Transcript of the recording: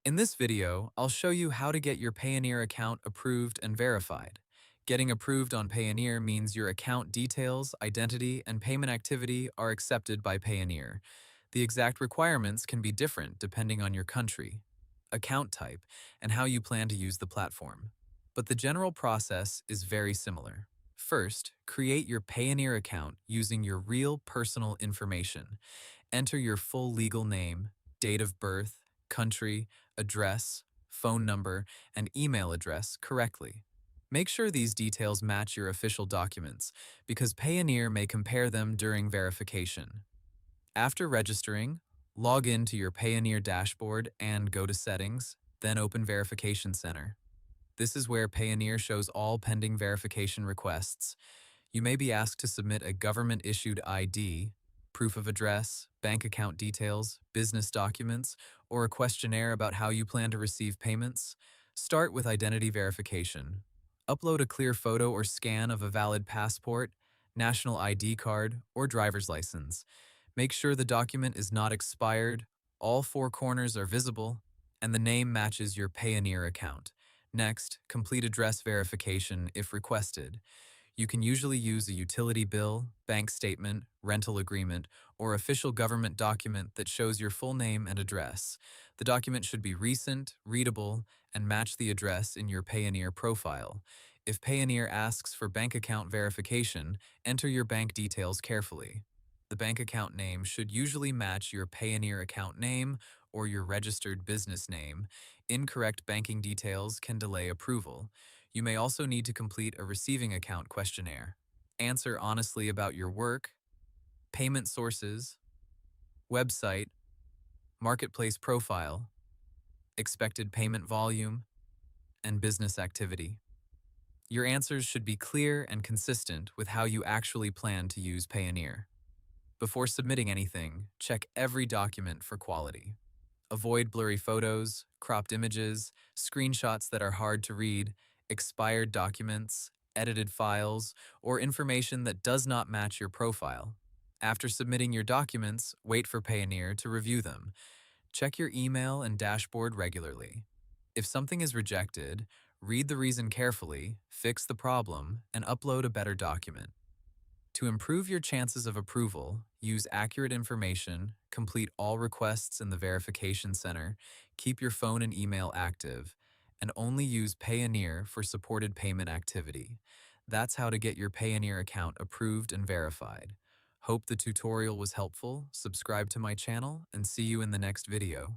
In this video, I'll show you how to get your Payoneer account approved and verified. Getting approved on Payoneer means your account details, identity, and payment activity are accepted by Payoneer. The exact requirements can be different depending on your country, account type, and how you plan to use the platform. But the general process is very similar. First, create your Payoneer account using your real personal information. Enter your full legal name, date of birth, country, address, phone number, and email address correctly. Make sure these details match your official documents because Payoneer may compare them during verification. After registering, log in to your Payoneer dashboard and go to Settings, then open Verification Center. This is where Payoneer shows all pending verification requests. You may be asked to submit a government-issued ID, proof of address, bank account details, business documents, or a questionnaire about how you plan to receive payments. Start with identity verification. Upload a clear photo or scan of a valid passport, national ID card, or driver's license. Make sure the document is not expired, all four corners are visible, and the name matches your Payoneer account. Next, complete address verification if requested. You can usually use a utility bill, bank statement, rental agreement, or official government document that shows your full name and address. The document should be recent, readable, and match the address in your Payoneer profile. If Payoneer asks for bank account verification, enter your bank details carefully. The bank account name should usually match your Payoneer account name or your registered business name. Incorrect banking details can delay approval. You may also need to complete a receiving account questionnaire. Answer honestly about your work, payment sources, website, marketplace profile, expected payment volume, and business activity. Your answers should be clear and consistent with how you actually plan to use Payoneer. Before submitting anything, check every document for quality. Avoid blurry photos, cropped images, screenshots that are hard to read, expired documents, edited files, or information that does not match your profile. After submitting your documents, wait for Payoneer to review them. Check your email and dashboard regularly. If something is rejected, read the reason carefully, fix the problem, and upload a better document. To improve your chances of approval, use accurate information, complete all requests in the verification center, keep your phone and email active, and only use Payoneer for supported payment activity. That's how to get your Payoneer account approved and verified. Hope the tutorial was helpful, subscribe to my channel, and see you in the next video.